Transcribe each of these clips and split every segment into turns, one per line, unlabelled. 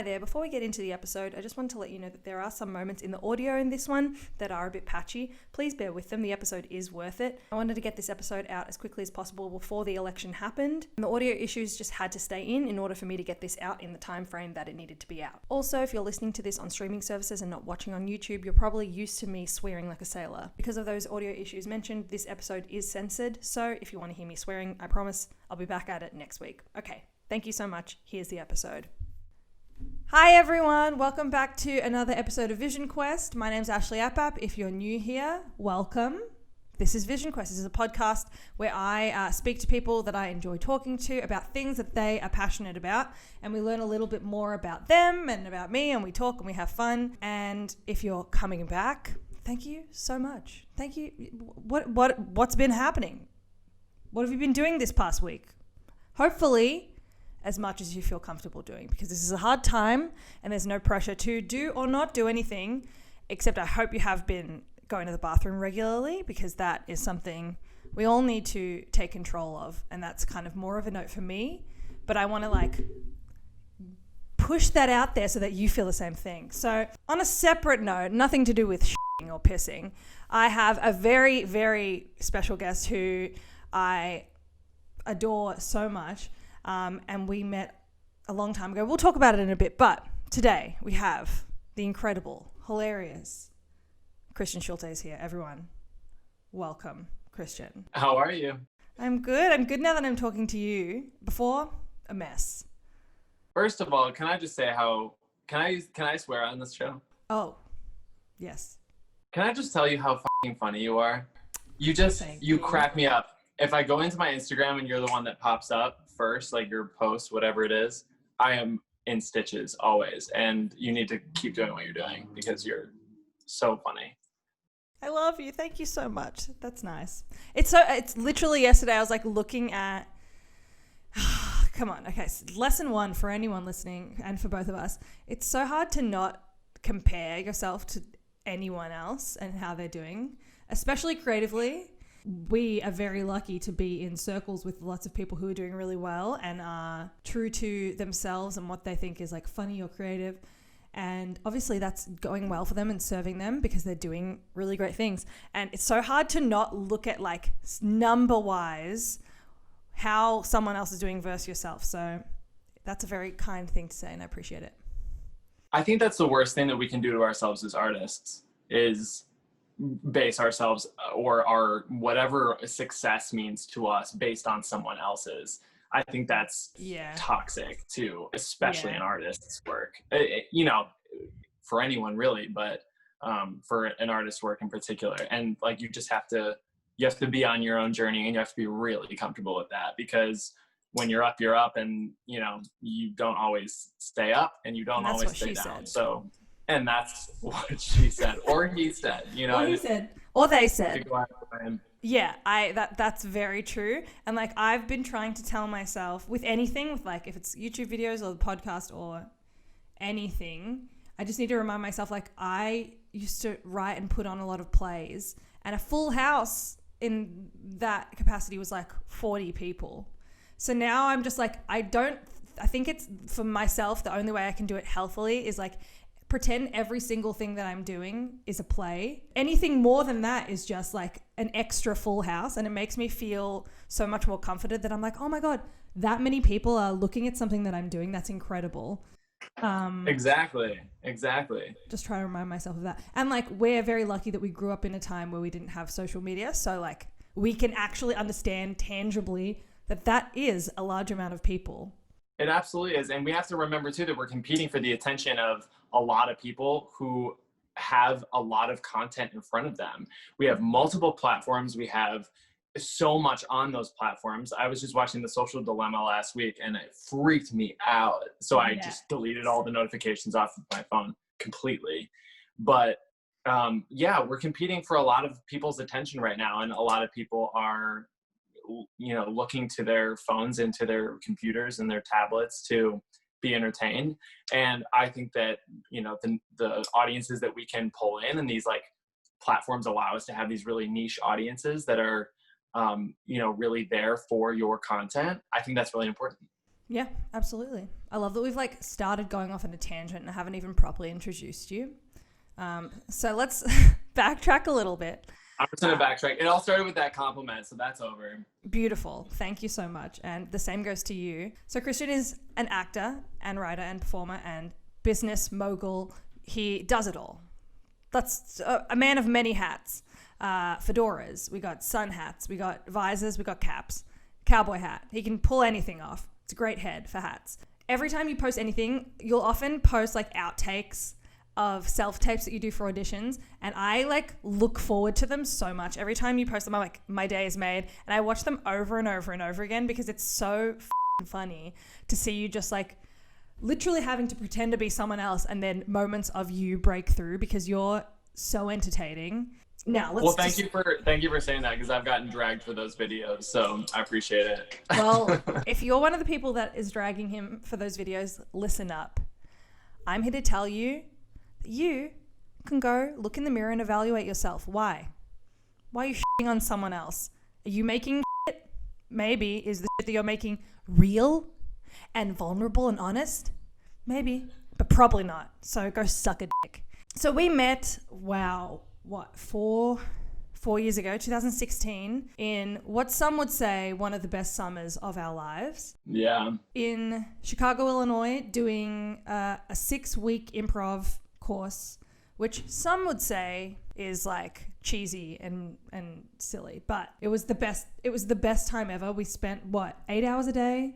there. Before we get into the episode, I just wanted to let you know that there are some moments in the audio in this one that are a bit patchy. Please bear with them. The episode is worth it. I wanted to get this episode out as quickly as possible before the election happened, and the audio issues just had to stay in order for me to get this out in the time frame that it needed to be out. Also, if you're listening to this on streaming services and not watching on YouTube, you're probably used to me swearing like a sailor. Because of those audio issues mentioned, this episode is censored, so if you want to hear me swearing, I promise I'll be back at it next week. Okay, thank you so much. Here's the episode. Hi everyone, welcome back to another episode of Vision Quest. My name's Ashley Appap. If you're new here, welcome. This is Vision Quest. This is a podcast where I speak to people that I enjoy talking to about things that they are passionate about, and we learn a little bit more about them and about me, and we talk and we have fun. And if you're coming back, thank you so much. Thank you. What's been happening? What have you been doing this past week? Hopefully as much as you feel comfortable doing, because this is a hard time and there's no pressure to do or not do anything, except I hope you have been going to the bathroom regularly, because that is something we all need to take control of, and that's kind of more of a note for me, but I want to push that out there so that you feel the same thing. So on a separate note, nothing to do with shitting or pissing, I have a very, very special guest who I adore so much. And we met a long time ago. We'll talk about it in a bit, but today we have the incredible, hilarious Christian Schulte is here. Everyone, welcome, Christian.
How are you?
I'm good. I'm good now that I'm talking to you. Before, a mess.
First of all, can I just say can I swear on this show?
Oh, yes.
Can I just tell you how fucking funny you are? You crack me up. If I go into my Instagram and you're the one that pops up first, like your post, whatever it is, I am in stitches always. And you need to keep doing what you're doing because you're so funny.
I love you. Thank you so much. That's nice. It's literally yesterday I was looking at, come on. Okay. So lesson 1 for anyone listening and for both of us. It's so hard to not compare yourself to anyone else and how they're doing, especially creatively. We are very lucky to be in circles with lots of people who are doing really well and are true to themselves and what they think is funny or creative. And obviously that's going well for them and serving them because they're doing really great things. And it's so hard to not look at number wise how someone else is doing versus yourself. So that's a very kind thing to say and I appreciate it.
I think that's the worst thing that we can do to ourselves as artists is base ourselves or our whatever success means to us based on someone else's. I think that's toxic too, especially in artists' work. For anyone really, but for an artist's work in particular. And you have to be on your own journey and you have to be really comfortable with that, because when you're up, and you don't always stay up and you don't always stay down. Said. So. And that's what she said, or he said,
Or he said, or they said. Yeah, that's very true. And I've been trying to tell myself with anything, if it's YouTube videos or the podcast or anything, I just need to remind myself, I used to write and put on a lot of plays, and a full house in that capacity was 40 people. So now I'm just I think it's for myself, the only way I can do it healthily is pretend every single thing that I'm doing is a play. Anything more than that is just an extra full house, and it makes me feel so much more comforted that I'm oh my God, that many people are looking at something that I'm doing. That's incredible.
Exactly.
Just try to remind myself of that. And we're very lucky that we grew up in a time where we didn't have social media. So we can actually understand tangibly that is a large amount of people.
It absolutely is. And we have to remember too that we're competing for the attention of a lot of people who have a lot of content in front of them. We have multiple platforms. We have so much on those platforms. I was just watching The Social Dilemma last week and it freaked me out. So I just deleted all the notifications off of my phone completely. But we're competing for a lot of people's attention right now. And a lot of people are looking to their phones and to their computers and their tablets to be entertained. And I think that, the audiences that we can pull in and these platforms allow us to have these really niche audiences that are, really there for your content. I think that's really important.
Yeah, absolutely. I love that we've like started going off on a tangent and I haven't even properly introduced you. So let's backtrack a little bit.
I'm just gonna backtrack. It all started with that compliment, so that's over.
Beautiful. Thank you so much. And the same goes to you. So Christian is an actor and writer and performer and business mogul. He does it all. That's a man of many hats. Fedoras, we got sun hats, we got visors, we got caps, cowboy hat. He can pull anything off. It's a great head for hats. Every time you post anything, you'll often post like outtakes of self-tapes that you do for auditions, and I like look forward to them so much. Every time you post them, I'm like, my day is made, and I watch them over and over and over again because it's so funny to see you just like literally having to pretend to be someone else and then moments of you break through because you're so entertaining. Now, let's
thank you for saying that, because I've gotten dragged for those videos, so I appreciate it.
Well, if you're one of the people that is dragging him for those videos, listen up. I'm here to tell you that you can go look in the mirror and evaluate yourself. Why? Why are you shitting on someone else? Are you making shit? Maybe. Is the shit that you're making real and vulnerable and honest? Maybe, but probably not. So go suck a dick. So we met, four years ago, 2016, in what some would say one of the best summers of our lives.
Yeah.
In Chicago, Illinois, doing a 6-week improv course, which some would say is like cheesy and silly, but it was the best. It was the best time ever. We spent 8 hours a day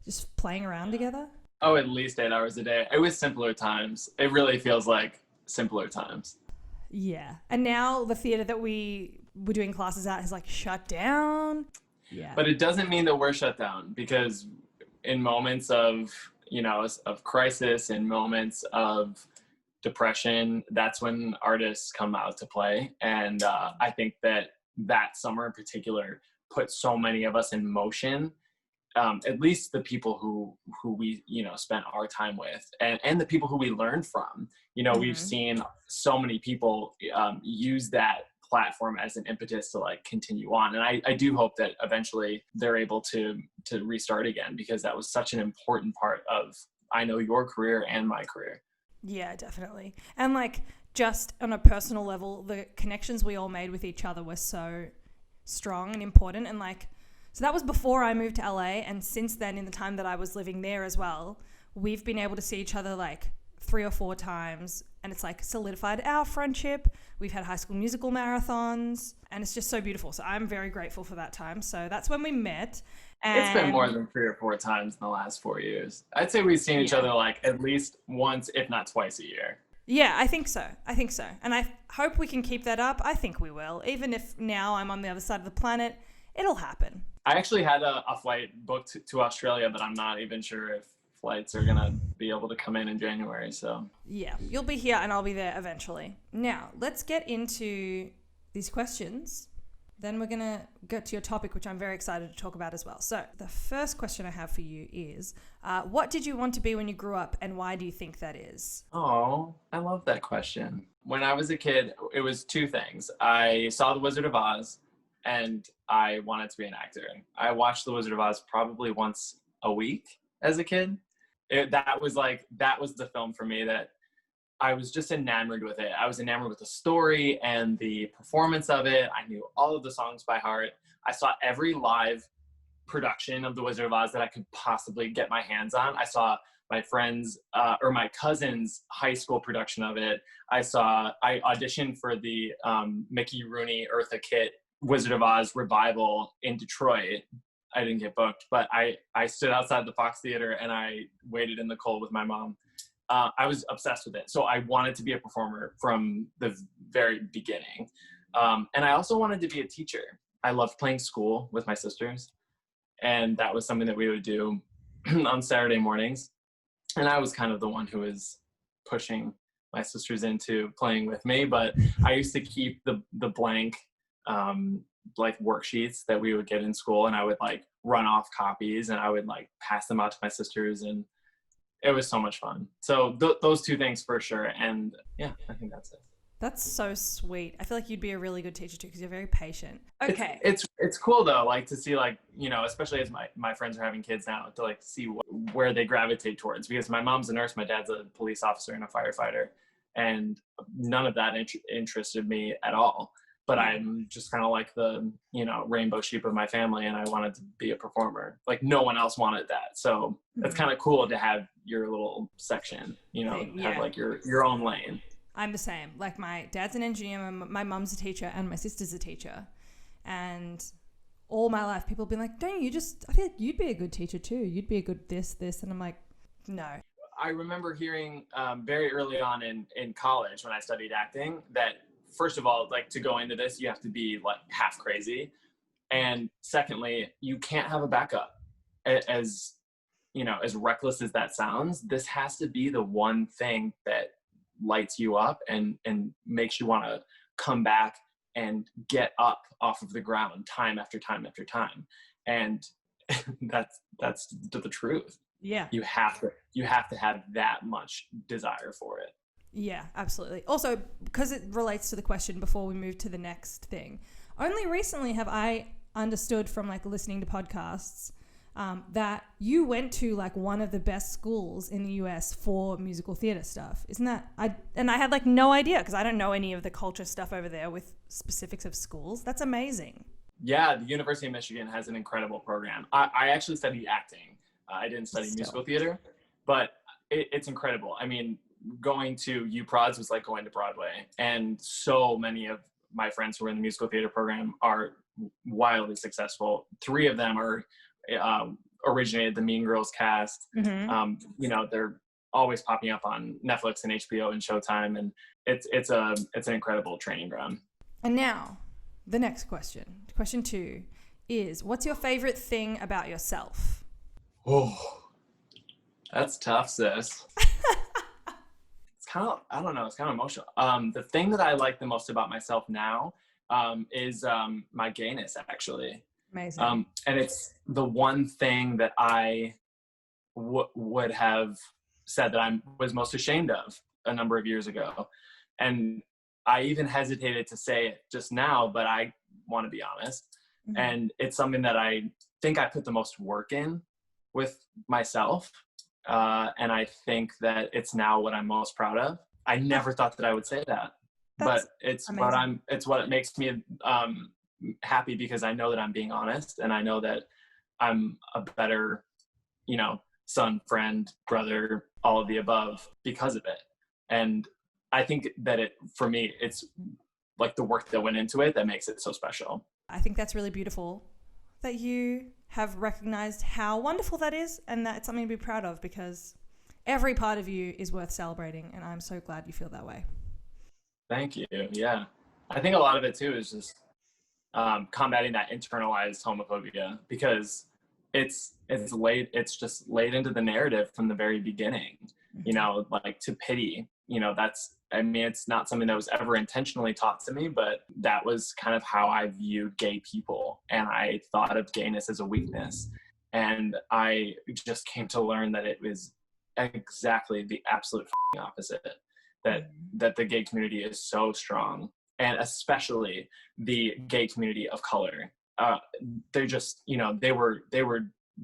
just playing around together.
Oh, at least 8 hours a day. It was simpler times. It really feels like simpler times.
Yeah. And now the theater that we were doing classes at has like shut down. Yeah.
But it doesn't mean that we're shut down, because in moments of, of crisis, in moments of depression, that's when artists come out to play. And I think that summer in particular put so many of us in motion. At least the people who we spent our time with, and the people who we learned from. We've seen so many people use that platform as an impetus to like continue on, and I do hope that eventually they're able to restart again, because that was such an important part of, I know, your career and my career.
Yeah, definitely. And like just on a personal level, the connections we all made with each other were so strong and important, and like. So that was before I moved to LA, and since then, in the time that I was living there as well, we've been able to see each other like 3 or 4 times, and it's like solidified our friendship. We've had High School Musical marathons, and it's just so beautiful. So I'm very grateful for that time. So that's when we met. And
it's been more than 3 or 4 times in the last 4 years. I'd say we've seen each other like at least once, if not twice a year.
Yeah, I think so. And I hope we can keep that up. I think we will. Even if now I'm on the other side of the planet, it'll happen.
I actually had a flight booked to Australia, but I'm not even sure if flights are going to be able to come in January. So
yeah, you'll be here and I'll be there eventually. Now, let's get into these questions. Then we're going to get to your topic, which I'm very excited to talk about as well. So the first question I have for you is, what did you want to be when you grew up, and why do you think that is?
Oh, I love that question. When I was a kid, it was 2 things. I saw The Wizard of Oz, and I wanted to be an actor. I watched The Wizard of Oz probably once a week as a kid. That was the film for me that I was just enamored with it. I was enamored with the story and the performance of it. I knew all of the songs by heart. I saw every live production of The Wizard of Oz that I could possibly get my hands on. I saw my friends or my cousin's high school production of it. I auditioned for the Mickey Rooney, Eartha Kitt Wizard of Oz revival in Detroit. I didn't get booked, but I stood outside the Fox Theater and I waited in the cold with my mom. I was obsessed with it. So I wanted to be a performer from the very beginning. And I also wanted to be a teacher. I loved playing school with my sisters. And that was something that we would do on Saturday mornings. And I was kind of the one who was pushing my sisters into playing with me. But I used to keep the blank like worksheets that we would get in school, and I would like run off copies and I would like pass them out to my sisters, and it was so much fun. So those 2 things for sure. And yeah, I think that's it.
That's so sweet. I feel like you'd be a really good teacher too because you're very patient. Okay.
It's cool though, like to see like, you know, especially as my friends are having kids now, to like see where they gravitate towards, because my mom's a nurse, my dad's a police officer and a firefighter, and none of that interested me at all. But I'm just kind of like the, you know, rainbow sheep of my family, and I wanted to be a performer. Like no one else wanted that. So it's kind of cool to have your little section, you know, have like your own lane.
I'm the same. Like my dad's an engineer, my mum's a teacher, and my sister's a teacher. And all my life, people have been like, don't you just, I feel like you'd be a good teacher too. You'd be a good this. And I'm like, no.
I remember hearing very early on in college when I studied acting that, first of all, like to go into this, you have to be like half crazy. And secondly, you can't have a backup. As, you know, as reckless as that sounds, this has to be the one thing that lights you up and makes you want to come back and get up off of the ground time after time after time. And that's the truth.
Yeah.
You have to have that much desire for it.
Yeah, absolutely. Also, because it relates to the question before we move to the next thing, only recently have I understood from like listening to podcasts that you went to like one of the best schools in the US for musical theater stuff. Isn't that? I had like no idea because I don't know any of the culture stuff over there with specifics of schools. That's amazing.
Yeah, the University of Michigan has an incredible program. I actually studied acting. I didn't study musical theater, but it's incredible. I mean, going to U.Prods was like going to Broadway, and so many of my friends who are in the musical theater program are wildly successful. 3 of them are originated the Mean Girls cast. You know, they're always popping up on Netflix and HBO and Showtime, and it's an incredible training ground.
And now, the next question. Question 2 is, what's your favorite thing about yourself?
Oh, that's tough, sis. It's kind of, I don't know, it's kind of emotional. The thing that I like the most about myself now is my gayness, actually.
Amazing.
And it's the one thing that I would have said that I was most ashamed of a number of years ago. And I even hesitated to say it just now, but I want to be honest. And it's something that I think I put the most work in with myself. And I think that it's now what I'm most proud of. I never thought that I would say that, but it's amazing. It's what it makes me happy, because I know that I'm being honest, and I know that I'm a better, you know, son, friend, brother, all of the above because of it. And I think that for me, it's like the work that went into it that makes it so special.
I think that's really beautiful that you have recognized how wonderful that is, and that it's something to be proud of, because every part of you is worth celebrating, and I'm so glad you feel that way. Thank you.
Yeah. I think a lot of it too is just combating that internalized homophobia, because it's just laid into the narrative from the very beginning, you know, like to pity, you know, it's not something that was ever intentionally taught to me, but that was kind of how I viewed gay people. And I thought of gayness as a weakness. And I just came to learn that it was exactly the absolute opposite, that the gay community is so strong, and especially the gay community of color. They're just, you know, they were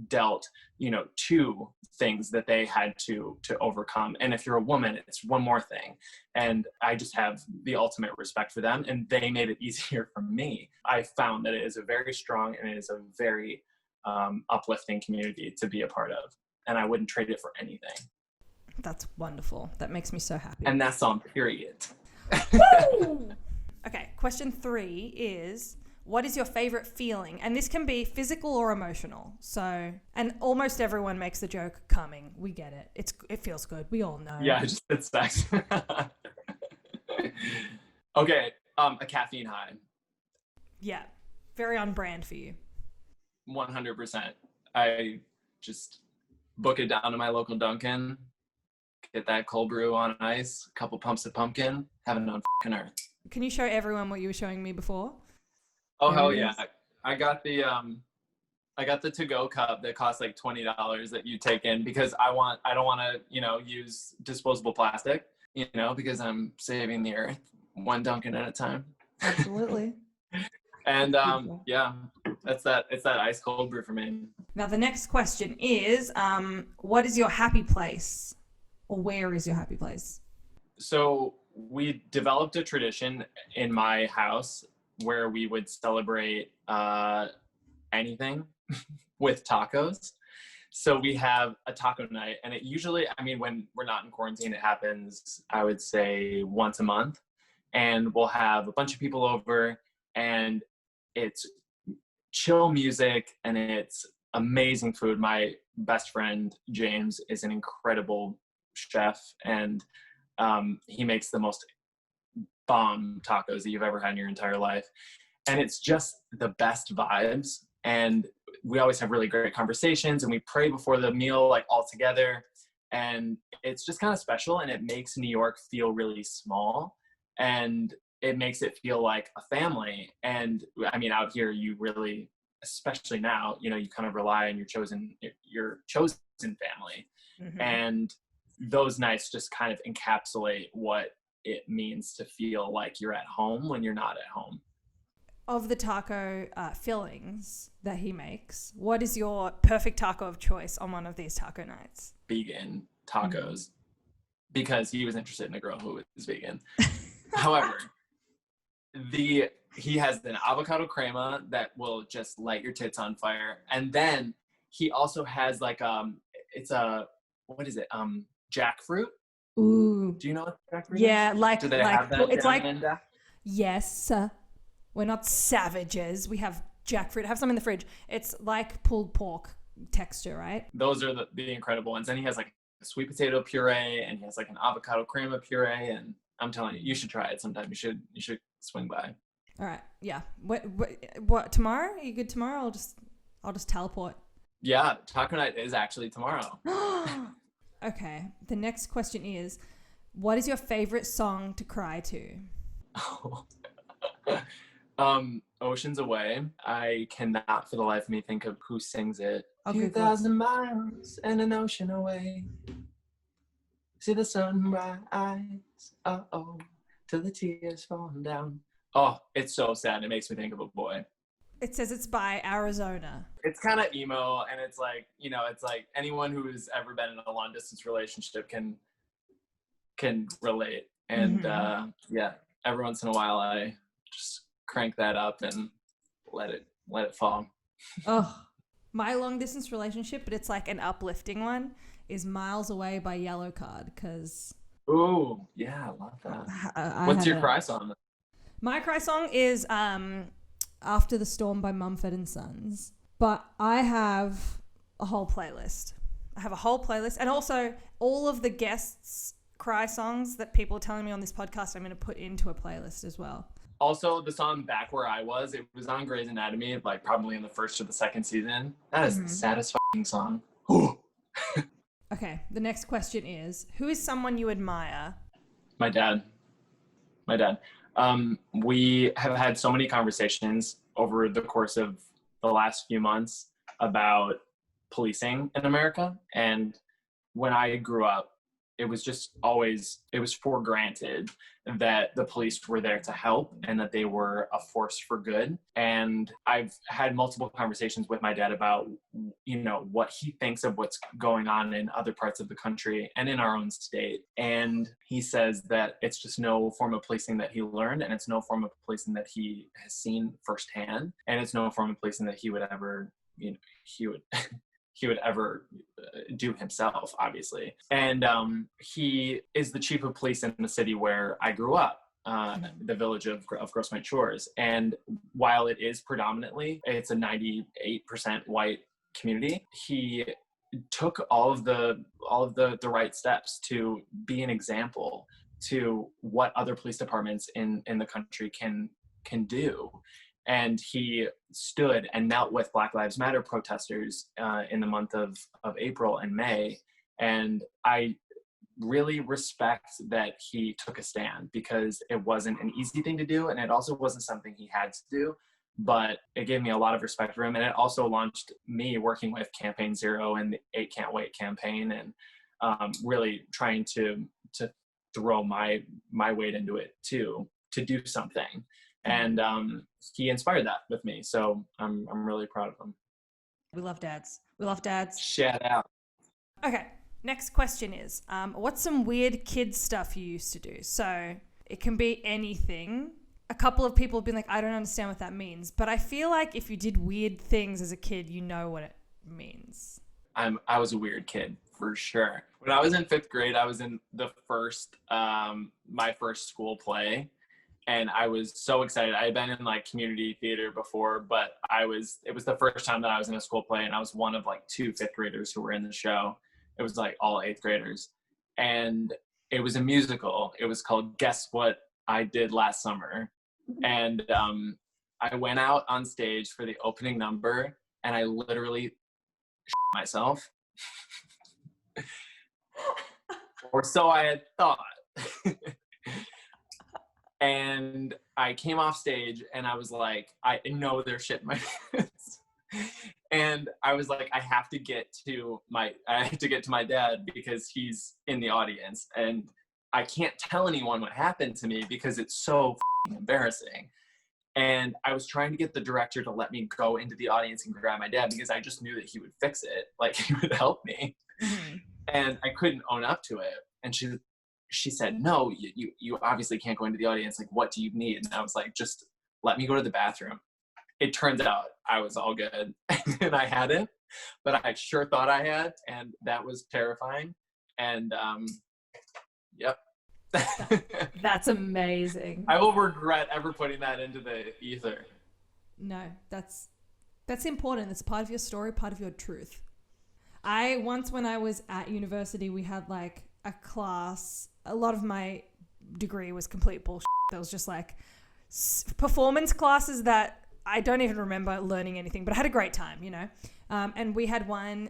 dealt, you know, 2 things that they had to overcome. And if you're a woman, it's one more thing. And I just have the ultimate respect for them, and they made it easier for me. I found that it is a very strong, and it is a very uplifting community to be a part of. And I wouldn't trade it for anything.
That's wonderful. That makes me so happy.
And that's on period.
Okay, question 3 is, what is your favorite feeling? And this can be physical or emotional. So, and almost everyone makes the joke coming. We get it. It feels good. We all know.
Yeah, it's sex. Okay, a caffeine high.
Yeah, very on brand for you.
100%. I just book it down to my local Dunkin', get that cold brew on ice, a couple pumps of pumpkin, heaven on f***ing earth.
Can you show everyone what you were showing me before?
Oh, hell yeah. I got the to-go cup that costs like $20 that you take in, because I don't want to, you know, use disposable plastic, you know, because I'm saving the earth. one Dunkin' at a time.
Absolutely.
And yeah, it's that ice cold brew for me.
Now the next question is, what is your happy place, or where is your happy place?
So we developed a tradition in my house where we would celebrate anything with tacos. So we have a taco night, and it usually, I mean, when we're not in quarantine, it happens, I would say, once a month. And we'll have a bunch of people over, and it's chill music, and it's amazing food. My best friend, James, is an incredible chef, and he makes the most bomb tacos that you've ever had in your entire life. And it's just the best vibes. And we always have really great conversations, and we pray before the meal, like all together. And it's just kind of special, and it makes New York feel really small, and it makes it feel like a family. And I mean, out here, you really, especially now, you know, you kind of rely on your chosen family.
Mm-hmm.
And those nights just kind of encapsulate what it means to feel like you're at home when you're not at home.
Of the taco fillings that he makes, what is your perfect taco of choice on one of these taco nights?
Vegan tacos, because he was interested in a girl who was vegan. However, he has an avocado crema that will just light your tits on fire, and then he also has like it's a, what is it, jackfruit.
Ooh,
do you know what jackfruit is?
Yeah, like,
do they have that
it's like,
Linda?
Yes, we're not savages. We have jackfruit. I have some in the fridge. It's like pulled pork texture, right?
Those are the incredible ones. And he has like a sweet potato puree, and he has like an avocado crema puree. And I'm telling you, you should try it sometime. You should swing by.
All right. Yeah. What tomorrow? Are you good tomorrow? I'll just teleport.
Yeah, taco night is actually tomorrow.
Okay. The next question is, what is your favorite song to cry to?
Oceans Away. I cannot for the life of me think of who sings it.
Oh,
2,000 miles and an ocean away. See the sunrise, till the tears fall down. Oh, it's so sad. It makes me think of a boy.
It says it's by Arizona.
It's kind of emo, and it's like, you know, it's like anyone who's ever been in a long distance relationship can relate. And yeah, every once in a while I just crank that up and let it fall.
Oh, my long distance relationship, but it's like an uplifting one, is Miles Away by Yellow Card, because
Ooh, yeah, I love that. What's your cry song?
My cry song is After the Storm by Mumford & Sons. But I have a whole playlist. And also all of the guests' cry songs that people are telling me on this podcast, I'm going to put into a playlist as well.
Also, the song Back Where I Was, it was on Grey's Anatomy, like probably in the first or the second season. That is the saddest fucking song.
Okay, the next question is, who is someone you admire?
My dad. We have had so many conversations over the course of the last few months about policing in America. And when I grew up, it was just always, it was for granted that the police were there to help and that they were a force for good. And I've had multiple conversations with my dad about, you know, what he thinks of what's going on in other parts of the country and in our own state. And he says that it's just no form of policing that he learned, and it's no form of policing that he has seen firsthand, and it's no form of policing that he would ever, you know, he would ever do himself, obviously. And he is the chief of police in the city where I grew up, the village of Grosse Pointe Shores. And while it is predominantly, it's a 98% white community, he took all of the right steps to be an example to what other police departments in the country can do. And he stood and knelt with Black Lives Matter protesters in the month of April and May. And I really respect that he took a stand, because it wasn't an easy thing to do, and it also wasn't something he had to do. But it gave me a lot of respect for him, and it also launched me working with Campaign Zero and the 8 Can't Wait campaign, and really trying to throw my weight into it too, to do something. And he inspired that with me. So I'm really proud of him.
We love dads. We love dads.
Shout out.
Okay, next question is, what's some weird kid stuff you used to do? So it can be anything. A couple of people have been like, I don't understand what that means. But I feel like if you did weird things as a kid, you know what it means.
I was a weird kid for sure. When I was in 5th grade, I was in the my first school play. And I was so excited. I had been in like community theater before, but it was the first time that I was in a school play, and I was one of like 2 5th graders who were in the show. It was like all 8th graders. And it was a musical. It was called Guess What I Did Last Summer. And I went out on stage for the opening number, and I literally myself. Or so I had thought. And I came off stage and I was like, I know there's shit in my pants. And I was like, I have to get to my dad because he's in the audience, and I can't tell anyone what happened to me because it's so embarrassing. And I was trying to get the director to let me go into the audience and grab my dad because I just knew that he would fix it. Like, he would help me. Mm-hmm. And I couldn't own up to it. And she said, no, you obviously can't go into the audience. Like, what do you need? And I was like, just let me go to the bathroom. It turns out I was all good. And I hadn't, but I sure thought I had. And that was terrifying. And yep.
That's amazing.
I will regret ever putting that into the ether.
No, that's important. It's part of your story, part of your truth. When I was at university, we had like a class. A lot of my degree was complete bullshit. There was just like performance classes that I don't even remember learning anything, but I had a great time, you know. And we had one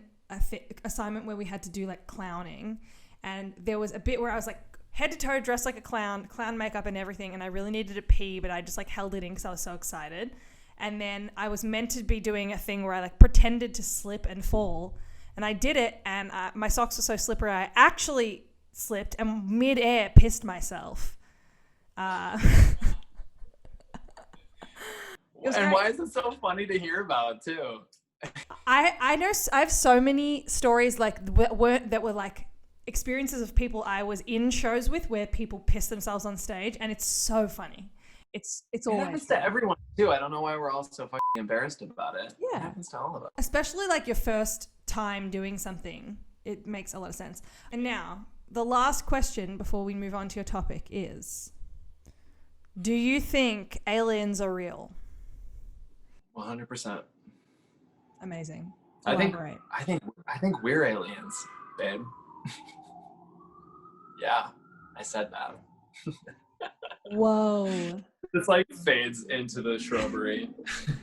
assignment where we had to do like clowning, and there was a bit where I was like head to toe dressed like a clown makeup and everything, and I really needed to pee, but I just like held it in because I was so excited. And then I was meant to be doing a thing where I like pretended to slip and fall, and I did it, and my socks were so slippery I actually slipped and mid-air pissed myself.
And why is it so funny to hear about too?
I know I have so many stories like that were like experiences of people I was in shows with where people piss themselves on stage, and it's so funny. It's always
happens to everyone too. I don't know why we're all so fucking embarrassed about it.
Yeah,
it happens to all of us.
Especially like your first time doing something. It makes a lot of sense. And now the last question before we move on to your topic is: do you think aliens are real?
100%.
Amazing.
I think we're aliens, babe. Yeah, I said that.
Whoa.
It's like fades into the shrubbery.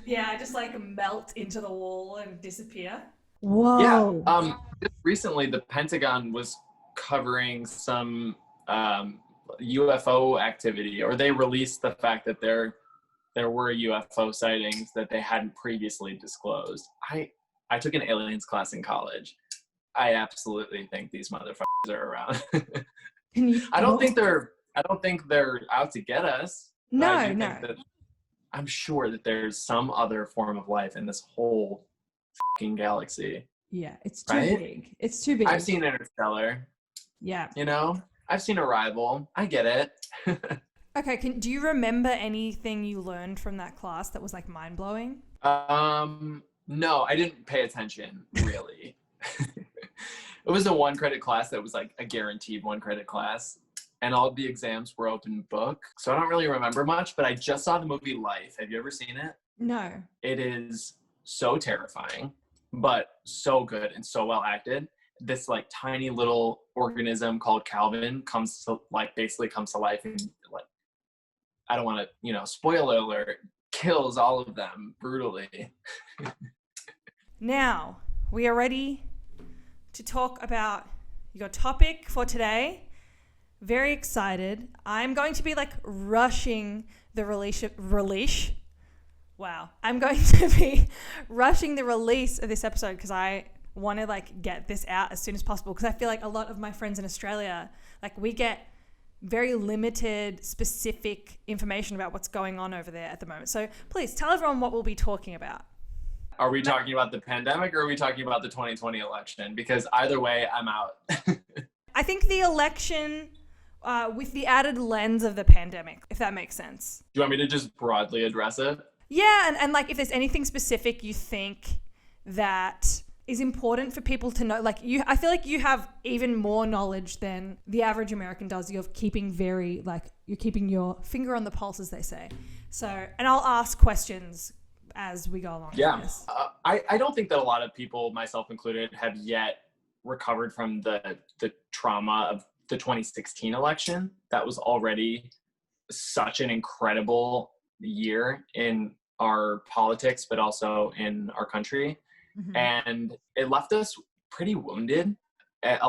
Yeah, I just like melt into the wall and disappear.
Whoa. Yeah. Just recently the Pentagon was covering some UFO activity, or they released the fact that there were UFO sightings that they hadn't previously disclosed. I took an aliens class in college. I absolutely think these motherfuckers are around. I don't think they're out to get us.
No.
I'm sure that there's some other form of life in this whole fucking galaxy.
Yeah, it's too big. It's too big.
I've seen Interstellar.
Yeah.
You know, I've seen Arrival. I get it.
Okay, do you remember anything you learned from that class that was like mind-blowing?
No, I didn't pay attention, really. It was a 1-credit class that was like a guaranteed 1-credit class, and all of the exams were open book. So I don't really remember much, but I just saw the movie Life. Have you ever seen it?
No.
It is so terrifying, but so good and so well acted. This like tiny little organism called Calvin comes to life and like, I don't want to, spoiler alert, kills all of them brutally.
Now, we are ready to talk about your topic for today. Very excited. I'm going to be like rushing the release. Wow. I'm going to be rushing the release of this episode because I want to like get this out as soon as possible, because I feel like a lot of my friends in Australia, like we get very limited, specific information about what's going on over there at the moment. So please tell everyone what we'll be talking about.
Are we talking about the pandemic or are we talking about the 2020 election? Because either way, I'm out.
I think the election with the added lens of the pandemic, if that makes sense.
Do you want me to just broadly address it?
Yeah, and like if there's anything specific you think that is important for people to know, like I feel like you have even more knowledge than the average American does. You're keeping you're keeping your finger on the pulse, as they say. So, and I'll ask questions as we go along.
Yeah, I don't think that a lot of people, myself included, have yet recovered from the trauma of the 2016 election. That was already such an incredible year in our politics, but also in our country. Mm-hmm. And it left us pretty wounded. At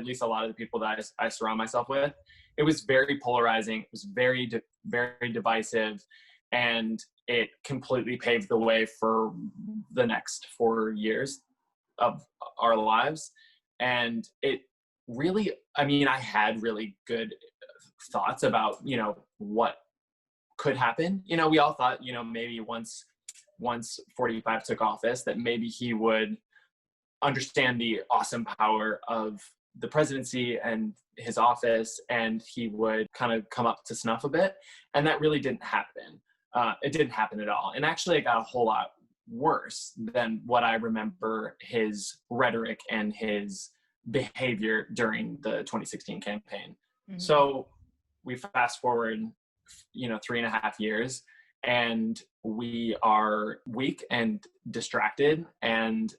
least a lot of the people that I surround myself with. It was very polarizing. It was very, very divisive, and it completely paved the way for the next 4 years of our lives. And it really, I mean, I had really good thoughts about, what could happen. We all thought, maybe once 45 took office, that maybe he would understand the awesome power of the presidency and his office, and he would kind of come up to snuff a bit. And that really didn't happen. It didn't happen at all. And actually, it got a whole lot worse than what I remember his rhetoric and his behavior during the 2016 campaign. Mm-hmm. So we fast forward, 3.5 years, and we are weak and distracted. And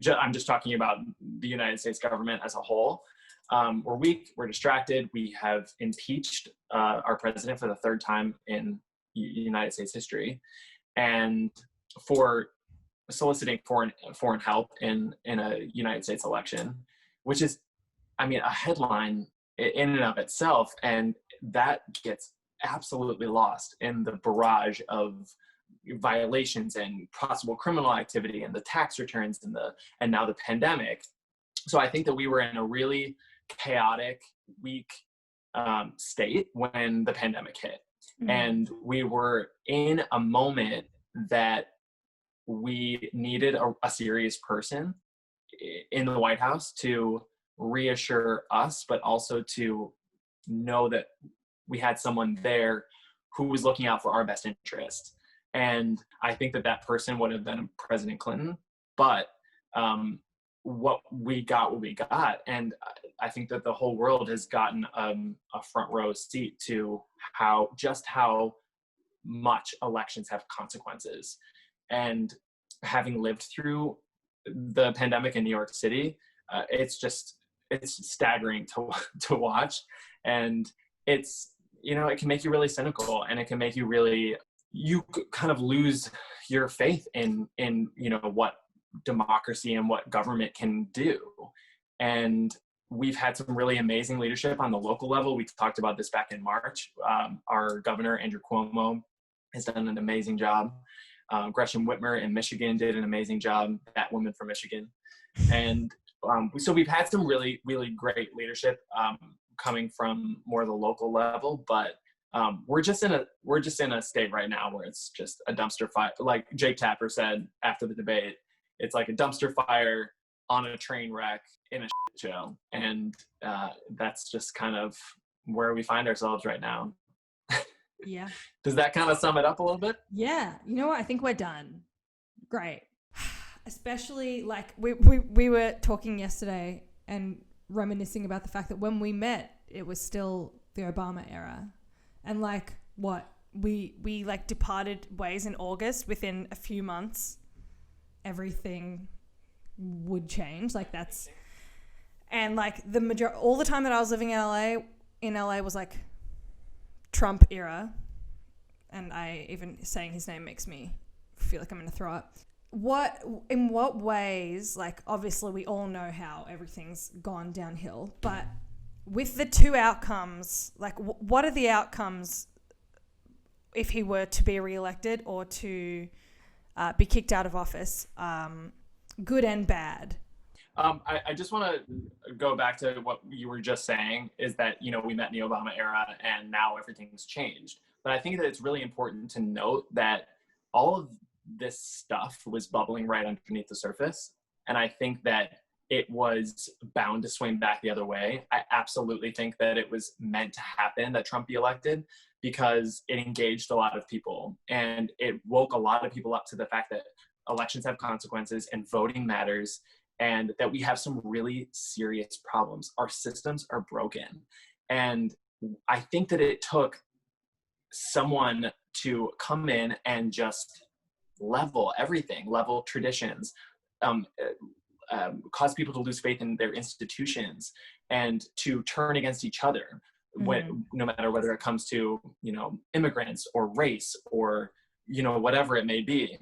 I'm just talking about the United States government as a whole. We're weak, we're distracted. We have impeached our president for the third time in United States history, and for soliciting foreign help in a United States election, which is, a headline in and of itself. And that gets absolutely lost in the barrage of violations and possible criminal activity and the tax returns and now the pandemic. So I think that we were in a really chaotic, weak state when the pandemic hit. Mm-hmm. And we were in a moment that we needed a serious person in the White House to reassure us, but also to know that we had someone there who was looking out for our best interest. And I think that person would have been President Clinton, but what we got. And I think that the whole world has gotten a front row seat to how much elections have consequences. And having lived through the pandemic in New York City, it's staggering to watch. And it's, it can make you really cynical, and it can make you kind of lose your faith in what democracy and what government can do. And we've had some really amazing leadership on the local level. We talked about this back in March. Our governor, Andrew Cuomo, has done an amazing job. Gretchen Whitmer in Michigan did an amazing job, that woman from Michigan. And so we've had some really, really great leadership coming from more the local level, but we're just in a state right now where it's just a dumpster fire. Like Jake Tapper said after the debate, it's like a dumpster fire on a train wreck in a shit show. And that's just kind of where we find ourselves right now.
Yeah.
Does that kind of sum it up a little bit?
Yeah. You know what? I think we're done. Great. Especially like we were talking yesterday and reminiscing about the fact that when we met, it was still the Obama era. And like we like departed ways in August. Within a few months, everything would change. Like that's, and like all the time that I was living in LA was like Trump era. And even saying his name makes me feel like I'm going to throw up. In what ways, like obviously we all know how everything's gone downhill, but with the two outcomes, like what are the outcomes if he were to be reelected or to be kicked out of office, good and bad?
I just want to go back to what you were just saying, is that, we met in the Obama era and now everything's changed. But I think that it's really important to note that all of this stuff was bubbling right underneath the surface. And I think that it was bound to swing back the other way. I absolutely think that it was meant to happen, that Trump be elected, because it engaged a lot of people and it woke a lot of people up to the fact that elections have consequences and voting matters, and that we have some really serious problems. Our systems are broken. And I think that it took someone to come in and just level everything, level traditions, cause people to lose faith in their institutions, and to turn against each other, no matter whether it comes to, immigrants or race or, whatever it may be.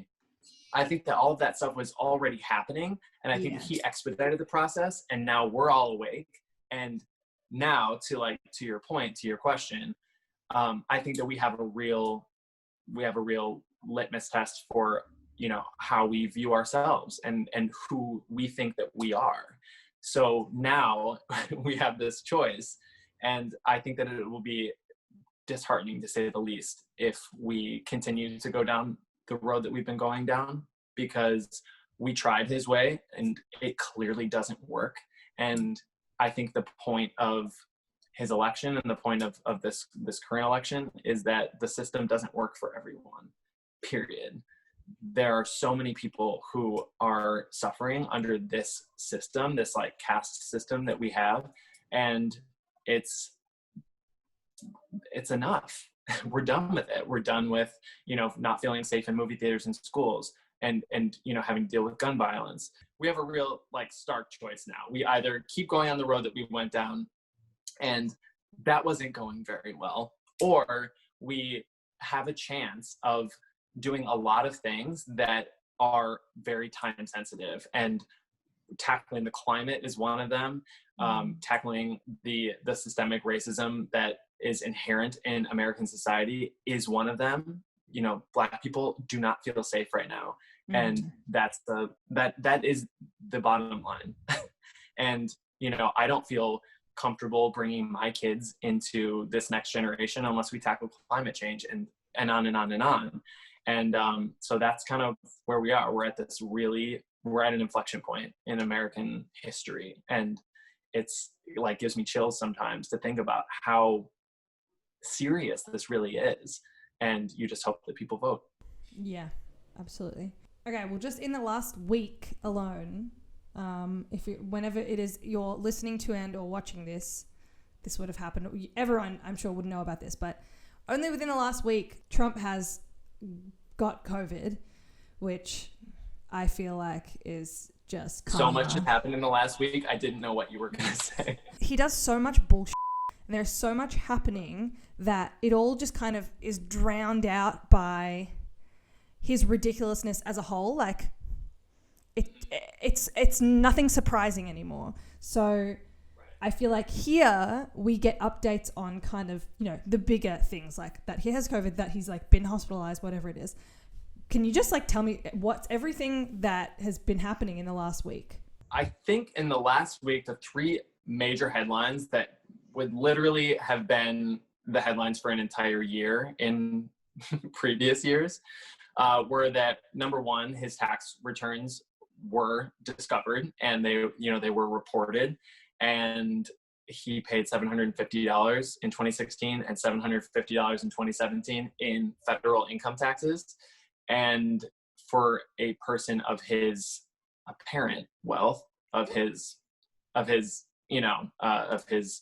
I think that all of that stuff was already happening, and I think that he expedited the process, and now we're all awake. And now, to your point, to your question, I think that we have a real litmus test for, how we view ourselves and who we think that we are. So now we have this choice, and I think that it will be disheartening, to say the least, if we continue to go down the road that we've been going down, because we tried his way and it clearly doesn't work. And I think the point of his election and the point of this current election is that the system doesn't work for everyone, period. There are so many people who are suffering under this system, this caste system that we have, and it's enough. We're done with it. We're done with, not feeling safe in movie theaters and schools, and having to deal with gun violence. We have a real stark choice now. We either keep going on the road that we went down, and that wasn't going very well, or we have a chance of doing a lot of things that are very time sensitive, and tackling the climate is one of them. Tackling the systemic racism that is inherent in American society is one of them. Black people do not feel safe right now. And that is the bottom line. And, I don't feel comfortable bringing my kids into this next generation unless we tackle climate change, and on and on and on. And so that's kind of where we are. We're at an inflection point in American history. And it's gives me chills sometimes to think about how serious this really is. And you just hope that people vote.
Yeah, absolutely. Okay, well, just in the last week alone, whenever it is you're listening to and or watching this would have happened. Everyone, I'm sure, would know about this, but only within the last week, Trump has got COVID, which I feel like is just karma.
So much has happened in the last week. I didn't know what you were going to say.
He does so much bullshit, and there's so much happening that it all just kind of is drowned out by his ridiculousness as a whole. It's nothing surprising anymore. So I feel like here we get updates on kind of, the bigger things, like that he has COVID, that he's been hospitalized, whatever it is. Can you just tell me what's everything that has been happening in the last week?
I think in the last week, the three major headlines that would literally have been the headlines for an entire year in previous years were that, number one, his tax returns were discovered, and they were reported, and he paid $750 in 2016 and $750 in 2017 in federal income taxes. And for a person of his apparent wealth, of his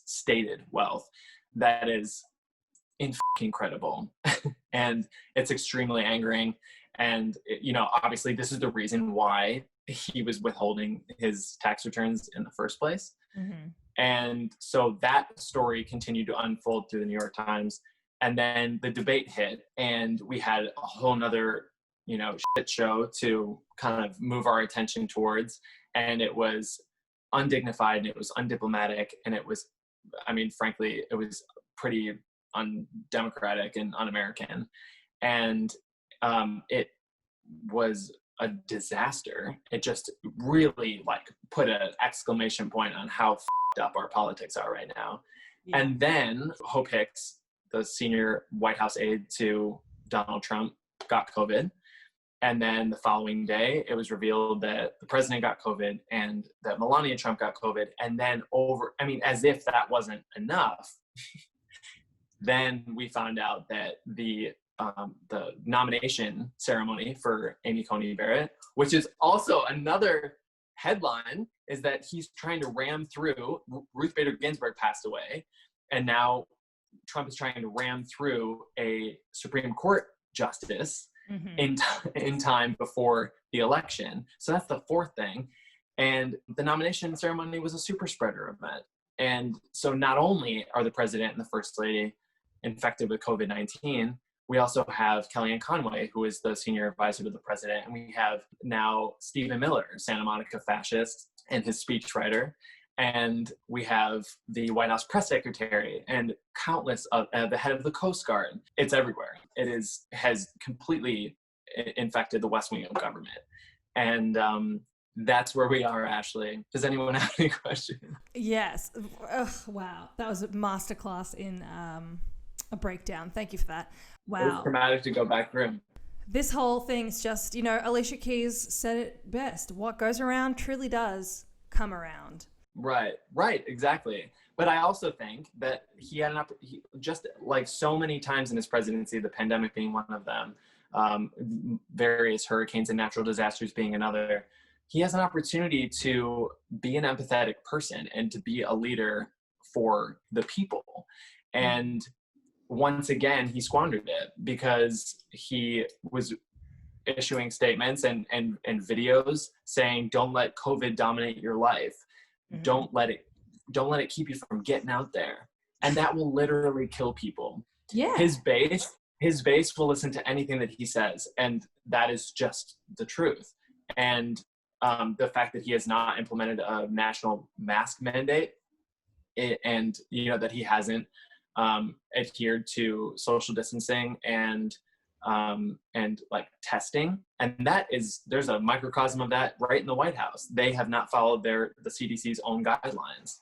stated wealth, that is incredible. And it's extremely angering. And, obviously this is the reason why he was withholding his tax returns in the first place. Mm-hmm. And so that story continued to unfold through the New York Times. And then the debate hit, and we had a whole nother, shit show to kind of move our attention towards. And it was undignified, and it was undiplomatic, and it was, frankly, it was pretty undemocratic and un-American. And it was a disaster. It just really like put an exclamation point on how f***ed up our politics are right now.
Yeah.
And then Hope Hicks, the senior White House aide to Donald Trump, got COVID. And then the following day, it was revealed that the president got COVID and that Melania Trump got COVID. And then as if that wasn't enough, then we found out that the nomination ceremony for Amy Coney Barrett, which is also another headline, is that he's trying to ram through. Ruth Bader Ginsburg passed away, and now Trump is trying to ram through a Supreme Court justice in time before the election. So that's the fourth thing. And the nomination ceremony was a super spreader event. And so not only are the president and the first lady infected with COVID-19, we also have Kellyanne Conway, who is the senior advisor to the president. And we have now Stephen Miller, Santa Monica fascist, and his speechwriter. And we have the White House press secretary and countless of the head of the Coast Guard. It's everywhere. Has completely infected the West Wing of government. And that's where we are, Ashley. Does anyone have any questions?
Yes. Ugh, wow. That was a masterclass in a breakdown. Thank you for that. Wow.
It was traumatic to go back through.
This whole thing's just, Alicia Keys said it best. What goes around truly does come around.
Right, exactly. But I also think that he had just like so many times in his presidency, the pandemic being one of them, various hurricanes and natural disasters being another, he has an opportunity to be an empathetic person and to be a leader for the people. And once again, he squandered it because he was issuing statements and videos saying, don't let COVID dominate your life. Don't let it keep you from getting out there. And that will literally kill people.
Yeah.
His base will listen to anything that he says. And that is just the truth. And the fact that he has not implemented a national mask mandate and that he hasn't adhered to social distancing and like testing, and there's a microcosm of that right in the White House. They have not followed the CDC's own guidelines.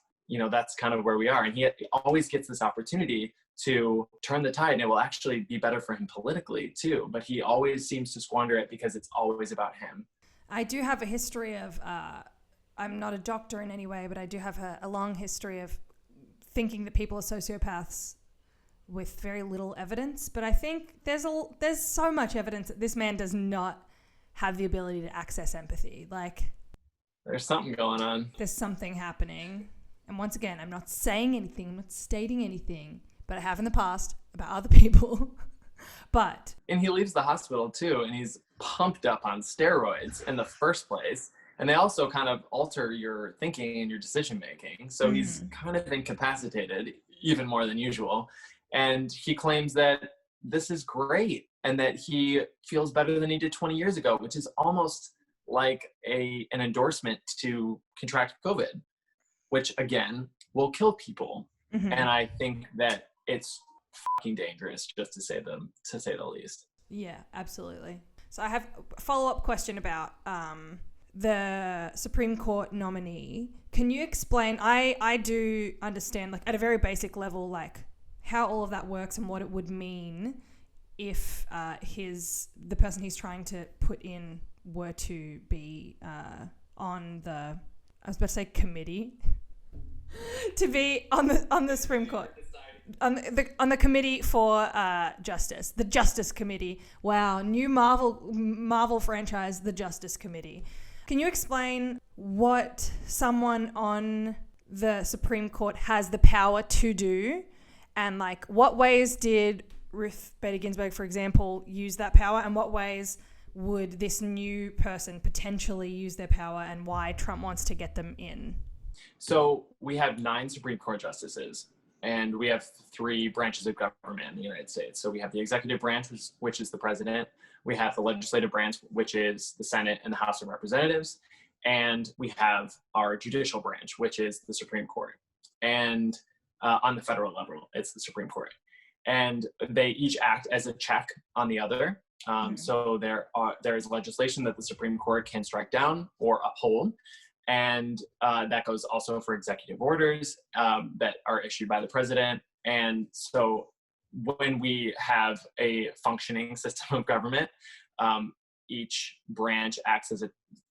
That's kind of where we are, and he always gets this opportunity to turn the tide, and it will actually be better for him politically too, but he always seems to squander it because it's always about him.
I do have a history of I'm not a doctor in any way, but I do have a long history of thinking that people are sociopaths with very little evidence. But I think there's so much evidence that this man does not have the ability to access empathy. Like,
there's something going on.
There's something happening. And once again, I'm not saying anything, I'm not stating anything, but I have in the past about other people. And
he leaves the hospital too, and he's pumped up on steroids in the first place. And they also kind of alter your thinking and your decision making. So he's kind of incapacitated, even more than usual. And he claims that this is great and that he feels better than he did 20 years ago, which is almost like an endorsement to contract COVID, which again will kill people. And I think that it's fucking dangerous, just to say the least.
Yeah, absolutely. So I have a follow-up question about the Supreme Court nominee. Can you explain? I do understand, like, at a very basic level, like, how all of that works and what it would mean if the person he's trying to put in were to be on the, I was about to say committee, to be on the Supreme Court, on the committee for justice, the Justice Committee. Wow, new Marvel franchise, the Justice Committee. Can you explain what someone on the Supreme Court has the power to do? And like, what ways did Ruth Bader Ginsburg, for example, use that power? And what ways would this new person potentially use their power, and why Trump wants to get them in?
So we have 9 Supreme Court justices, and we have 3 branches of government in the United States. So we have the executive branch, which is the president. We have the legislative branch, which is the Senate and the House of Representatives. And we have our judicial branch, which is the Supreme Court. And on the federal level, it's the Supreme Court. And they each act as a check on the other. So there is legislation that the Supreme Court can strike down or uphold. And that goes also for executive orders that are issued by the president. And so when we have a functioning system of government, each branch acts as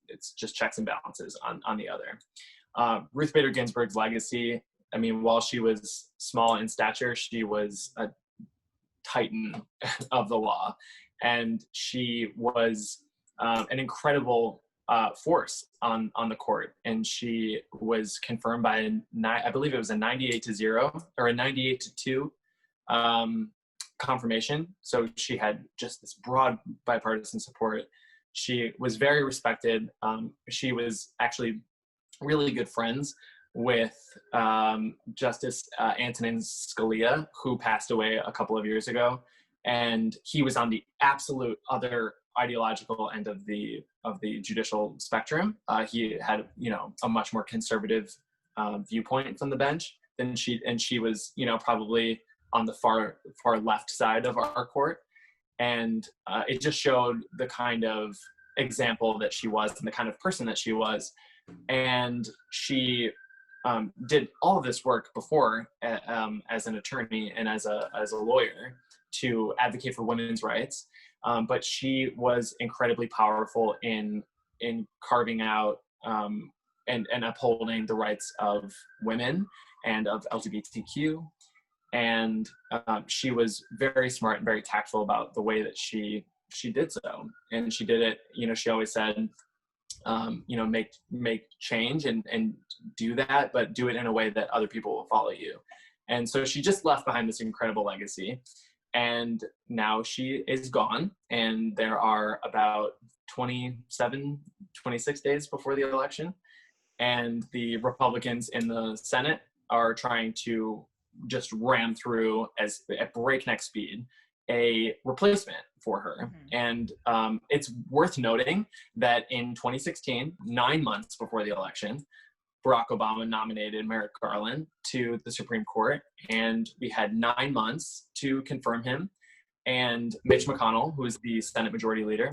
it's just checks and balances on the other. Ruth Bader Ginsburg's legacy, I mean, while she was small in stature, she was a titan of the law. And she was an incredible force on the court. And she was confirmed by, I believe it was a 98-0 or a 98-2 confirmation. So she had just this broad bipartisan support. She was very respected. She was actually really good friends with Justice Antonin Scalia, who passed away a couple of years ago. And he was on the absolute other ideological end of the judicial spectrum. He had, a much more conservative viewpoint from the bench than she was, probably on the far left side of our court. And it just showed the kind of example that she was and the kind of person that she was. And she did all of this work before as an attorney and as a lawyer to advocate for women's rights. But she was incredibly powerful in carving out and upholding the rights of women and of LGBTQ. And she was very smart and very tactful about the way that she did so. And she did it, she always said, make change and do that, but do it in a way that other people will follow you. And so she just left behind this incredible legacy. And now she is gone. And there are about 26 days before the election. And the Republicans in the Senate are trying to just ram through at breakneck speed a replacement for her. Mm-hmm. And it's worth noting that in 2016, 9 months before the election, Barack Obama nominated Merrick Garland to the Supreme Court, and we had 9 months to confirm him. And Mitch McConnell, who is the Senate Majority Leader,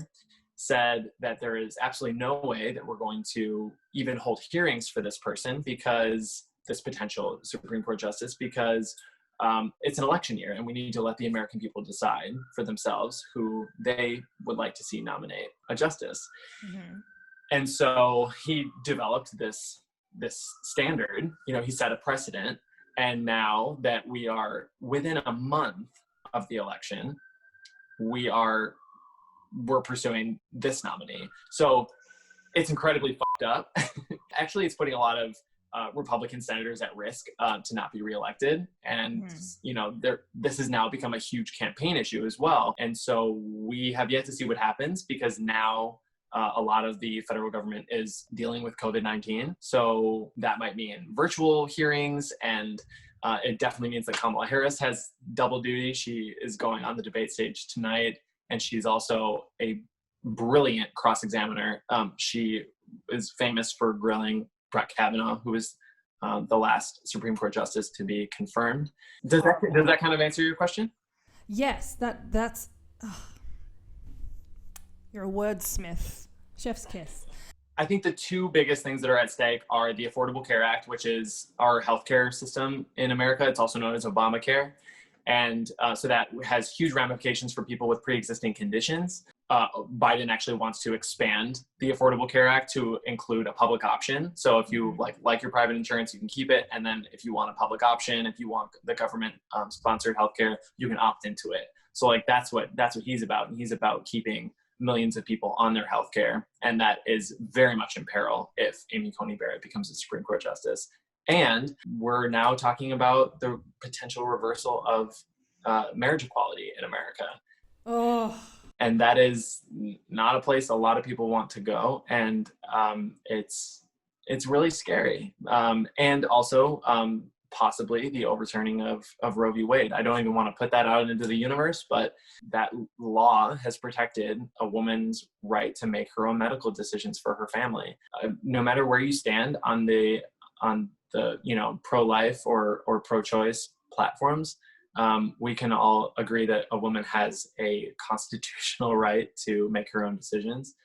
said that there is absolutely no way that we're going to even hold hearings for this person, because this potential Supreme Court justice, because it's an election year and we need to let the American people decide for themselves who they would like to see nominate a justice. Mm-hmm. And so he developed this standard, he set a precedent. And now that we are within a month of the election, we're pursuing this nominee. So it's incredibly fucked up. Actually, it's putting a lot of Republican senators at risk to not be reelected. And, this has now become a huge campaign issue as well. And so we have yet to see what happens, because now a lot of the federal government is dealing with COVID-19. So that might mean virtual hearings, and it definitely means that Kamala Harris has double duty. She is going on the debate stage tonight, and she's also a brilliant cross-examiner. She is famous for grilling Brett Kavanaugh, who was the last Supreme Court justice to be confirmed. Does that kind of answer your question?
Yes, that's. You're a wordsmith. Chef's kiss.
I think the two biggest things that are at stake are the Affordable Care Act, which is our healthcare system in America. It's also known as Obamacare. And so that has huge ramifications for people with pre-existing conditions. Biden actually wants to expand the Affordable Care Act to include a public option. So if you like your private insurance, you can keep it. And then if you want a public option, if you want the government sponsored healthcare, you can opt into it. So that's what he's about. And he's about keeping millions of people on their healthcare. And that is very much in peril if Amy Coney Barrett becomes a Supreme Court justice. And we're now talking about the potential reversal of marriage equality in America.
Oh.
And that is not a place a lot of people want to go. And it's really scary. And also possibly the overturning of Roe v. Wade. I don't even want to put that out into the universe, but that law has protected a woman's right to make her own medical decisions for her family. No matter where you stand on the pro-life or pro-choice platforms, we can all agree that a woman has a constitutional right to make her own decisions.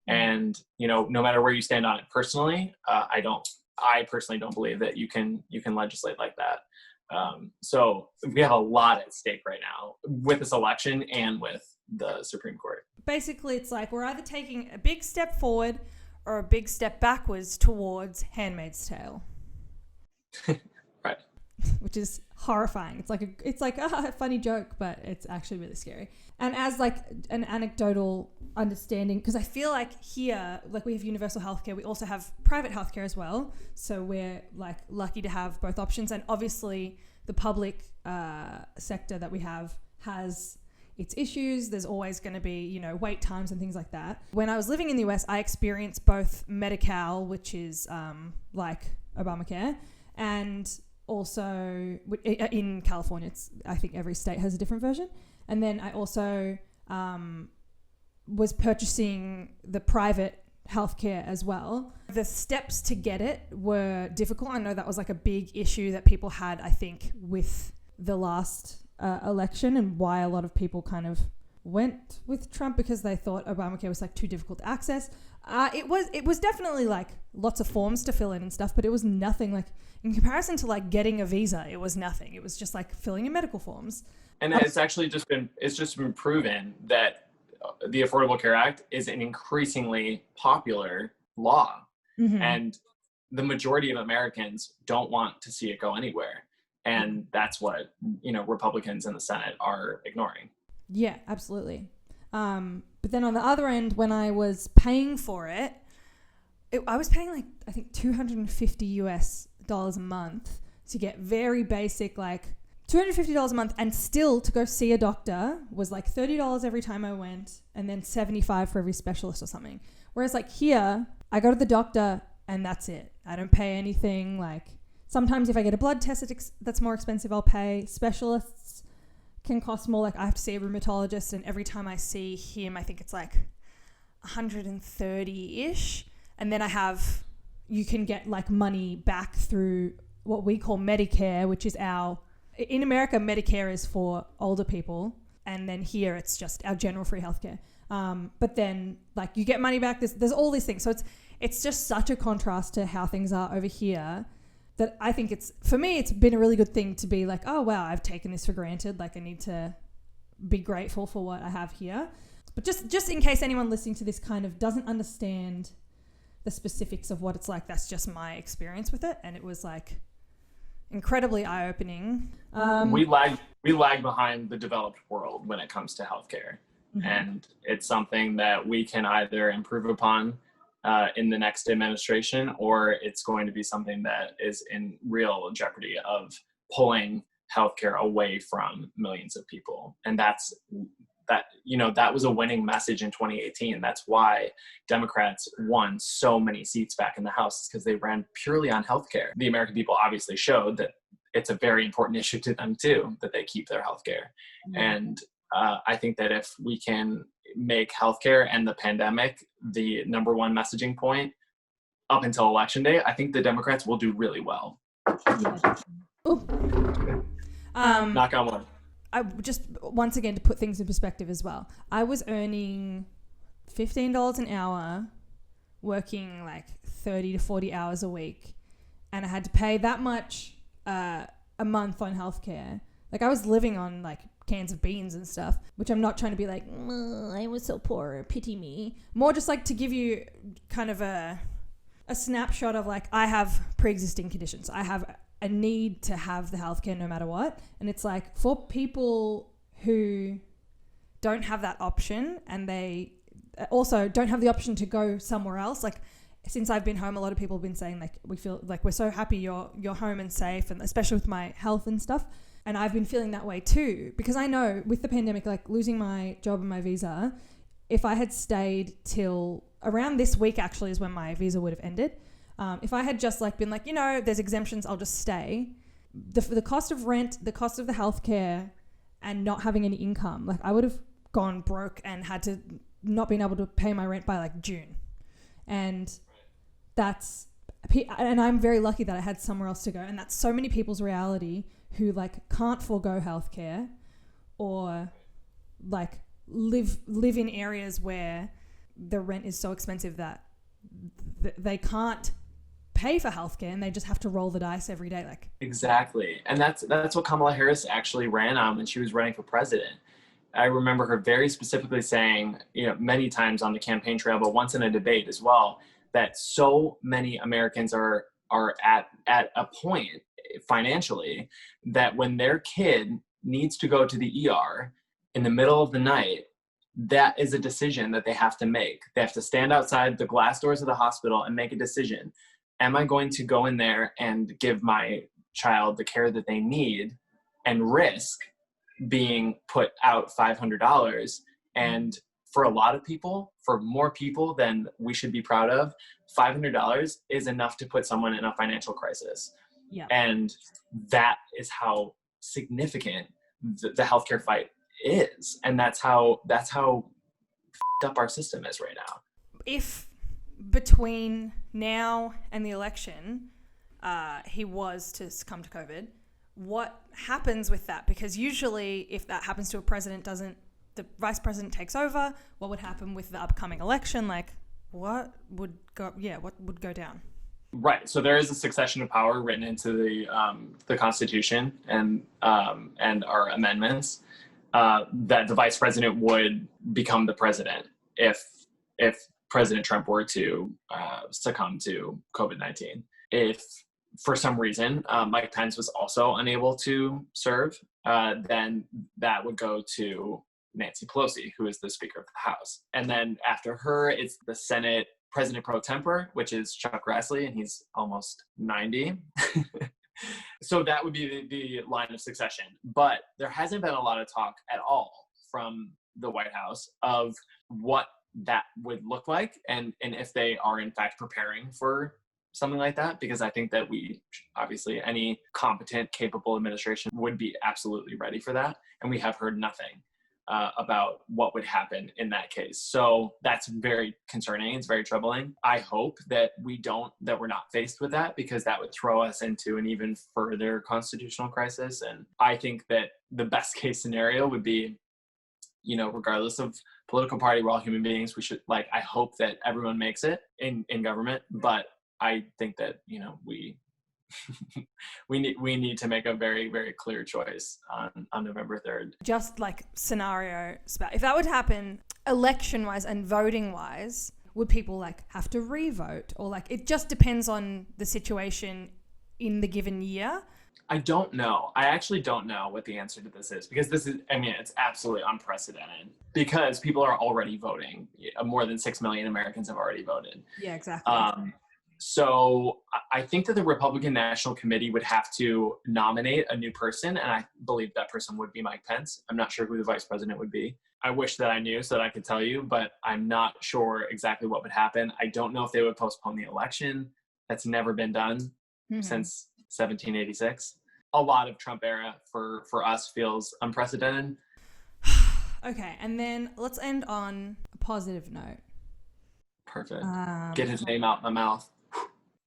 And, no matter where you stand on it personally, I personally don't believe that you can legislate like that. So we have a lot at stake right now with this election and with the Supreme Court.
Basically, it's like we're either taking a big step forward or a big step backwards towards Handmaid's Tale.
Right.
Which is horrifying. It's like a funny joke, but it's actually really scary. And as like an anecdotal understanding, because I feel like here, like we have universal healthcare, we also have private healthcare as well. So we're like lucky to have both options. And obviously the public sector that we have has its issues. There's always going to be, wait times and things like that. When I was living in the US, I experienced both Medi-Cal, which is like Obamacare, and also in California, I think every state has a different version. And then I also was purchasing the private healthcare as well. The steps to get it were difficult. I know that was like a big issue that people had, I think, with the last election, and why a lot of people kind of went with Trump, because they thought Obamacare was like too difficult to access. It was definitely like lots of forms to fill in and stuff, but it was nothing like, in comparison to like getting a visa, it was nothing. It was just like filling in medical forms.
And it's actually just been proven that the Affordable Care Act is an increasingly popular law. Mm-hmm. And the majority of Americans don't want to see it go anywhere. And that's what, Republicans in the Senate are ignoring.
Yeah, absolutely. But then on the other end, when I was paying for it, I was paying like, I think $250 US a month to get very basic, like $250 a month, and still to go see a doctor was like $30 every time I went, and then $75 for every specialist or something. Whereas like here, I go to the doctor and that's it. I don't pay anything. Like sometimes if I get a blood test that's more expensive, I'll pay. Specialists can cost more. Like I have to see a rheumatologist, and every time I see him, I think it's like 130-ish. And then you can get like money back through what we call Medicare, which is in America, Medicare is for older people. And then here it's just our general free healthcare. But then like you get money back. There's all these things. So it's just such a contrast to how things are over here, that I think for me, it's been a really good thing to be like, oh, wow, I've taken this for granted. Like I need to be grateful for what I have here. But just in case anyone listening to this kind of doesn't understand the specifics of what it's like, that's just my experience with it. And it was like incredibly eye-opening.
We lag behind the developed world when it comes to healthcare. Mm-hmm. And it's something that we can either improve upon in the next administration, or it's going to be something that is in real jeopardy of pulling healthcare away from millions of people. And that was a winning message in 2018. That's why Democrats won so many seats back in the House, because they ran purely on healthcare. The American people obviously showed that it's a very important issue to them too, that they keep their healthcare. Mm-hmm. And I think that if we can make healthcare and the pandemic the number one messaging point up until Election Day, I think the Democrats will do really well. Knock on wood.
I just, once again, to put things in perspective as well, I was earning $15 an hour, working like 30 to 40 hours a week, and I had to pay that much a month on healthcare. Like I was living on like cans of beans and stuff, which I'm not trying to be like, I was so poor, pity me. More just like to give you kind of a snapshot of like, I have pre-existing conditions. I have a need to have the healthcare no matter what. And it's like for people who don't have that option, and they also don't have the option to go somewhere else. Like since I've been home, a lot of people have been saying like, we feel like we're so happy you're home and safe, and especially with my health and stuff. And I've been feeling that way too, because I know with the pandemic, like losing my job and my visa, if I had stayed till around this week actually is when my visa would have ended. If I had just like been like, there's exemptions, I'll just stay. The cost of rent, the cost of the healthcare, and not having any income, like I would have gone broke and had to not been able to pay my rent by like June. And I'm very lucky that I had somewhere else to go. And that's so many people's reality who like can't forego healthcare or like live in areas where the rent is so expensive that they can't pay for healthcare and they just have to roll the dice every day. Like
exactly. And that's what Kamala Harris actually ran on when she was running for president. I remember her very specifically saying, many times on the campaign trail, but once in a debate as well, that so many Americans are at a point financially that when their kid needs to go to the ER in the middle of the night, that is a decision that they have to make. They have to stand outside the glass doors of the hospital and make a decision. Am I going to go in there and give my child the care that they need and risk being put out $500? And for a lot of people, for more people than we should be proud of, $500 is enough to put someone in a financial crisis.
Yeah.
And that is how significant the healthcare fight is. And that's how f***ed up our system is right now.
If between now and the election, he was to succumb to COVID, what happens with that? Because usually if that happens to a president, the vice president takes over, what would happen with the upcoming election? Like what would go down?
Right. So there is a succession of power written into the Constitution and our amendments, that the vice president would become the president if President Trump were to succumb to COVID-19. If for some reason Mike Pence was also unable to serve, then that would go to Nancy Pelosi, who is the Speaker of the House. And then after her, it's the Senate President pro tempore, which is Chuck Grassley, and he's almost 90. So that would be the line of succession. But there hasn't been a lot of talk at all from the White House of what that would look like and if they are in fact preparing for something like that, because I think that obviously any competent, capable administration would be absolutely ready for that. And we have heard nothing about what would happen in that case. So that's very concerning. It's very troubling. I hope that we're not faced with that, because that would throw us into an even further constitutional crisis. And I think that the best case scenario would be, regardless of political party, we're all human beings. We should, I hope that everyone makes it in government, but I think that, we need to make a very, very clear choice on November 3rd.
Just like scenario, if that would happen election wise and voting wise, would people have to re-vote, or it just depends on the situation in the given year?
I don't know. I actually don't know what the answer to this is, because it's absolutely unprecedented, because people are already voting. More than 6 million Americans have already voted.
Yeah, exactly.
So I think that the Republican National Committee would have to nominate a new person, and I believe that person would be Mike Pence. I'm not sure who the vice president would be. I wish that I knew so that I could tell you, but I'm not sure exactly what would happen. I don't know if they would postpone the election. That's never been done since 1786. A lot of Trump era for us feels unprecedented.
Okay, and then let's end on a positive note.
Perfect. Get his name out in my mouth.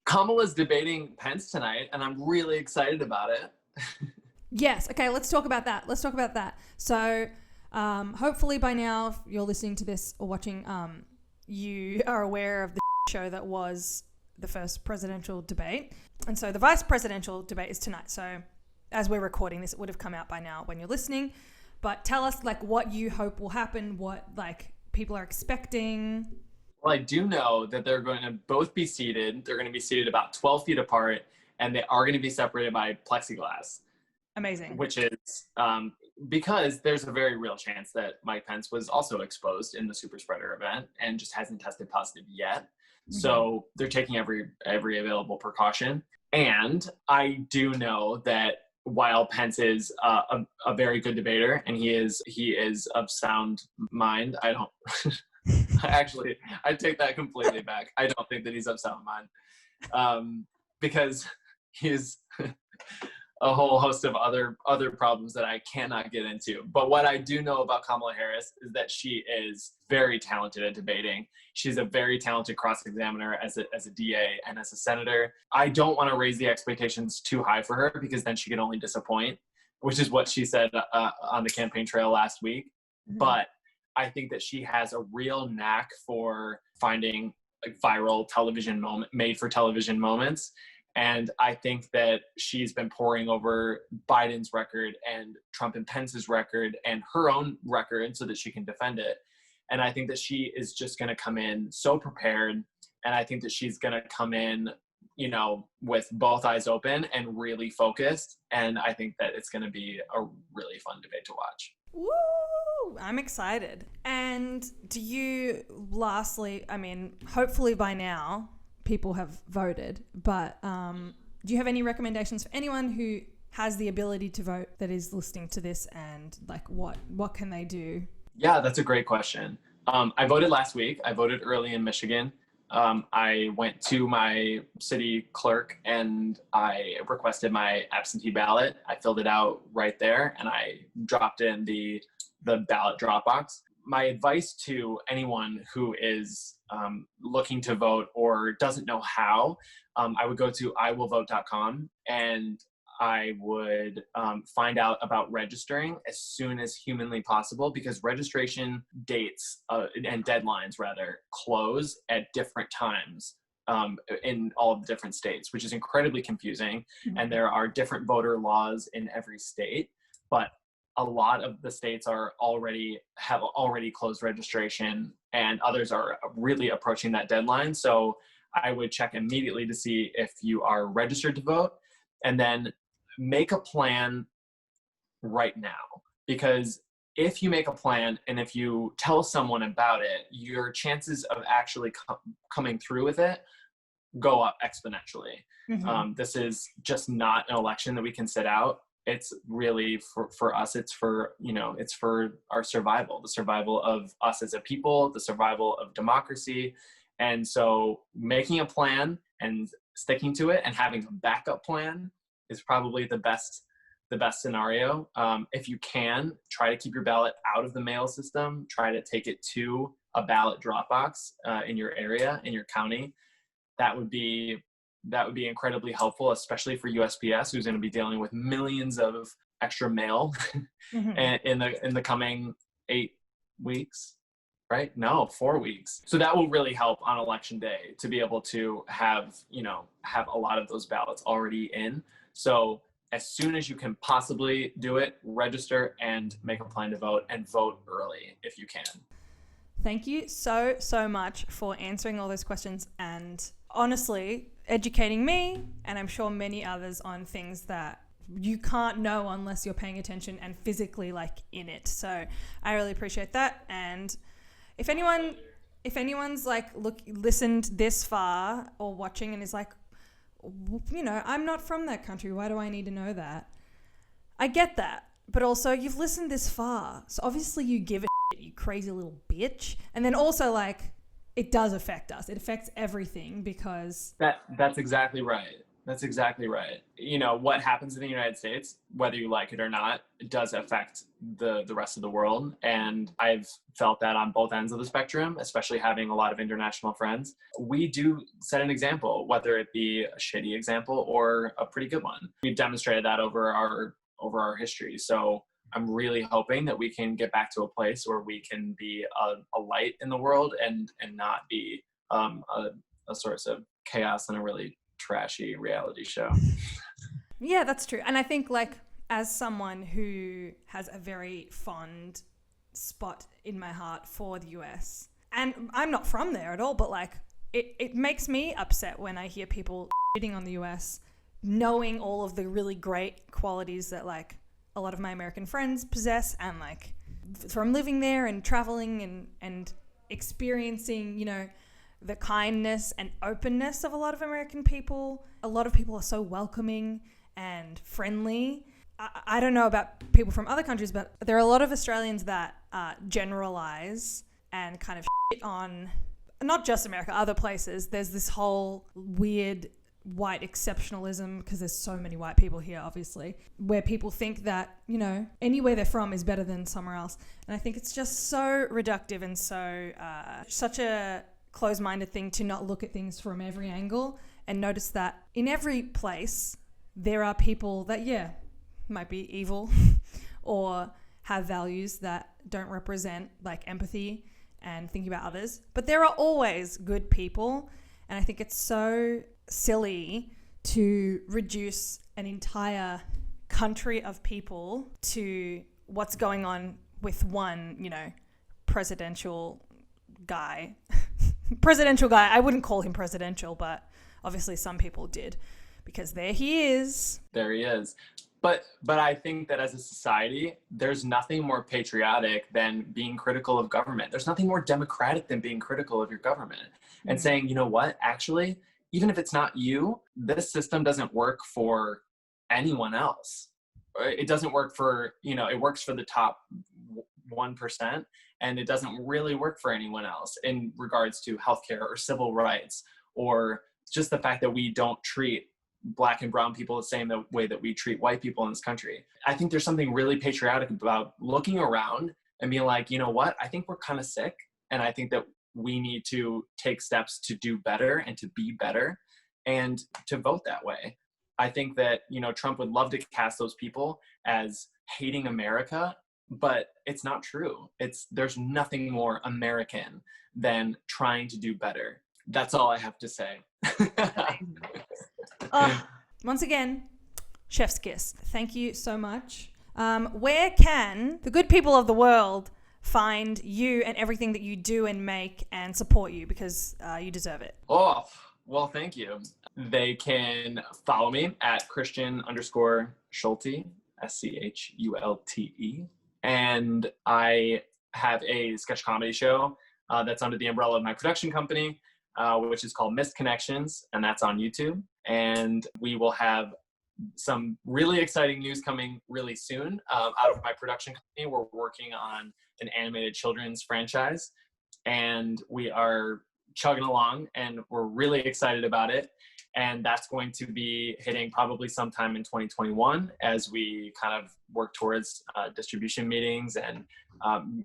Kamala's debating Pence tonight, and I'm really excited about it.
Yes. Okay, let's talk about that. So hopefully by now, if you're listening to this or watching, you are aware of the show that was the first presidential debate. And so the vice presidential debate is tonight. So as we're recording this, it would have come out by now when you're listening. But tell us what you hope will happen, what people are expecting.
Well, I do know that they're going to both be seated. They're going to be seated about 12 feet apart, and they are going to be separated by plexiglass.
Amazing.
Which is because there's a very real chance that Mike Pence was also exposed in the super spreader event and just hasn't tested positive yet. Mm-hmm. So they're taking every available precaution. And I do know that while Pence is a very good debater and he is of sound mind, I don't actually, I take that completely back. I don't think that he's of sound mind, because he's a whole host of other problems that I cannot get into. But what I do know about Kamala Harris is that she is very talented at debating. She's a very talented cross-examiner as a DA and as a senator. I don't want to raise the expectations too high for her because then she can only disappoint, which is what she said on the campaign trail last week. Mm-hmm. But I think that she has a real knack for finding like viral television made for television moments. And I think that she's been poring over Biden's record and Trump and Pence's record and her own record so that she can defend it. And I think that she is just going to come in so prepared. And I think that she's going to come in, with both eyes open and really focused. And I think that it's going to be a really fun debate to watch.
Woo! I'm excited. And do you, lastly, hopefully by now, people have voted, but do you have any recommendations for anyone who has the ability to vote that is listening to this, and like what can they do?
Yeah, that's a great question. I voted last week. I voted early in Michigan. I went to my city clerk and I requested my absentee ballot. I filled it out right there and I dropped in the ballot drop box. My advice to anyone who is looking to vote or doesn't know how, I would go to iwillvote.com and I would find out about registering as soon as humanly possible, because registration dates and deadlines close at different times in all of the different states, which is incredibly confusing. Mm-hmm. And there are different voter laws in every state, but a lot of the states have already closed registration and others are really approaching that deadline. So I would check immediately to see if you are registered to vote, and then make a plan right now. Because if you make a plan and if you tell someone about it, your chances of actually coming through with it go up exponentially. Mm-hmm. This is just not an election that we can sit out. It's really for us, it's for our survival, the survival of us as a people, the survival of democracy. And so making a plan and sticking to it and having a backup plan is probably the best scenario. If you can, try to keep your ballot out of the mail system, try to take it to a ballot drop box in your area, in your county. That would be incredibly helpful, especially for USPS, who's going to be dealing with millions of extra mail mm-hmm. in the coming 8 weeks, right? No, 4 weeks. So that will really help on election day to be able to have a lot of those ballots already in. So as soon as you can possibly do it, register and make a plan to vote, and vote early if you can.
Thank you so much for answering all those questions and honestly educating me, and I'm sure many others, on things that you can't know unless you're paying attention and physically in it. So I really appreciate that. And if anyone's listened this far or watching and is like, I'm not from that country, why do I need to know that? I get that. But also, you've listened this far, so obviously you give a shit, you crazy little bitch. And then also, it does affect us. It affects everything, because...
That's exactly right. That's exactly right. What happens in the United States, whether you like it or not, it does affect the rest of the world. And I've felt that on both ends of the spectrum, especially having a lot of international friends. We do set an example, whether it be a shitty example or a pretty good one. We've demonstrated that over our history. So I'm really hoping that we can get back to a place where we can be a light in the world and not be a source of chaos in a really trashy reality show.
Yeah, that's true. And I think as someone who has a very fond spot in my heart for the US, and I'm not from there at all, but it makes me upset when I hear people shitting on the US, knowing all of the really great qualities that a lot of my American friends possess, and from living there and traveling and experiencing, the kindness and openness of a lot of American people. A lot of people are so welcoming and friendly. I don't know about people from other countries, but there are a lot of Australians that generalize and kind of shit on not just America, other places. There's this whole weird white exceptionalism, because there's so many white people here, obviously, where people think that, anywhere they're from is better than somewhere else. And I think it's just so reductive and so such a closed-minded thing to not look at things from every angle and notice that in every place there are people that, might be evil or have values that don't represent like empathy and thinking about others. But there are always good people. And I think it's so silly to reduce an entire country of people to what's going on with one, presidential guy. Presidential guy. I wouldn't call him presidential, but obviously some people did, because there he is.
There he is. But I think that as a society, there's nothing more patriotic than being critical of government. There's nothing more democratic than being critical of your government and saying, you know what, actually, even if it's not you, this system doesn't work for anyone else. It doesn't work for, it works for the top 1%, and it doesn't really work for anyone else in regards to healthcare or civil rights, or just the fact that we don't treat Black and brown people the same way that we treat white people in this country. I think there's something really patriotic about looking around and being like, you know what, I think we're kind of sick, and I think that we need to take steps to do better and to be better and to vote that way. I think that, Trump would love to cast those people as hating America, but it's not true. There's nothing more American than trying to do better. That's all I have to say.
Once again, chef's kiss. Thank you so much. Where can the good people of the world find you and everything that you do and make and support you, because you deserve it?
Oh, well, thank you. They can follow me at Christian_Schulte, SCHULTE. And I have a sketch comedy show that's under the umbrella of my production company, which is called Missed Connections, and that's on YouTube. And we will have some really exciting news coming really soon out of my production company. We're working on an animated children's franchise, and we are chugging along, and we're really excited about it. And that's going to be hitting probably sometime in 2021 as we kind of work towards distribution meetings and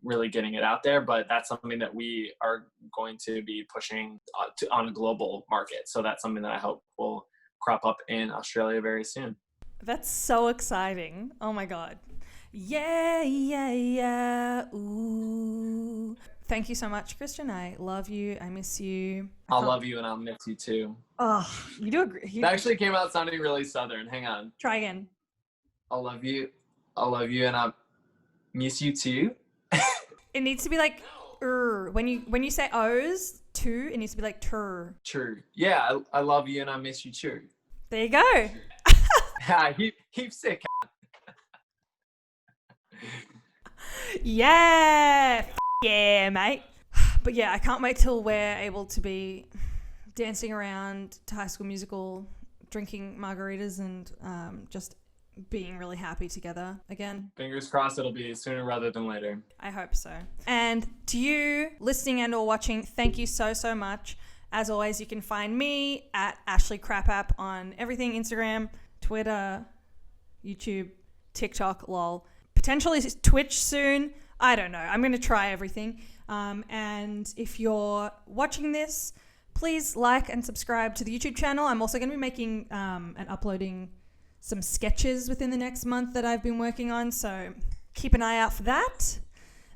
really getting it out there. But that's something that we are going to be pushing on a global market. So that's something that I hope will crop up in Australia very soon.
That's so exciting. Oh my God. Yeah, yeah, yeah. Ooh. Thank you so much, Christian. I love you. I miss you.
I'll love you, and I'll miss you too.
Oh, you do agree.
That actually came out sounding really Southern. Hang on.
Try again.
I love you, and I miss you too.
It needs to be like when you say O's too, it needs to be like tur.
True. Yeah, I love you and I miss you too.
There you go.
Heap sick.
Yeah. Yeah, mate. But yeah, I can't wait till we're able to be dancing around to High School Musical, drinking margaritas, and just being really happy together again.
Fingers crossed it'll be sooner rather than later.
I hope so. And to you listening and or watching, thank you so, so much. As always, you can find me at Ashley Crapapp on everything: Instagram, Twitter, YouTube, TikTok, lol. Potentially Twitch soon. I don't know. I'm going to try everything. And if you're watching this, please like and subscribe to the YouTube channel. I'm also going to be making and uploading some sketches within the next month that I've been working on. So keep an eye out for that.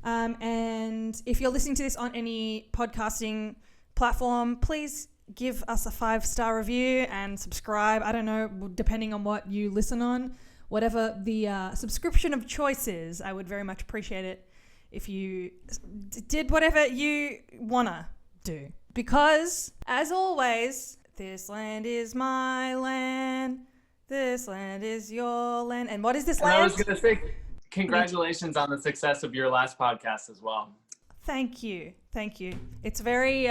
And if you're listening to this on any podcasting platform, please give us a 5-star review and subscribe. I don't know, depending on what you listen on. Whatever the subscription of choice is, I would very much appreciate it if you did whatever you wanna do. Because, as always, this land is my land. This land is your land. And what is this land?
And I was gonna say, congratulations on the success of your last podcast as well.
Thank you. Thank you. It's very,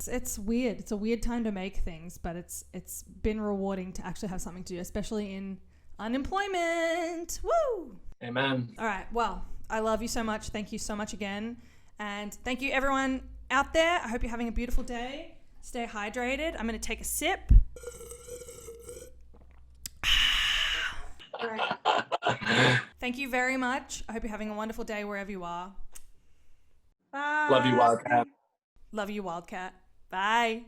it's weird. It's a weird time to make things, but it's been rewarding to actually have something to do, especially in unemployment. Woo!
Amen.
All right. Well, I love you so much. Thank you so much again. And thank you everyone out there. I hope you're having a beautiful day. Stay hydrated. I'm going to take a sip. Thank you very much. I hope you're having a wonderful day wherever you are. Bye.
Love you, Wildcat.
Love you, Wildcat. Bye.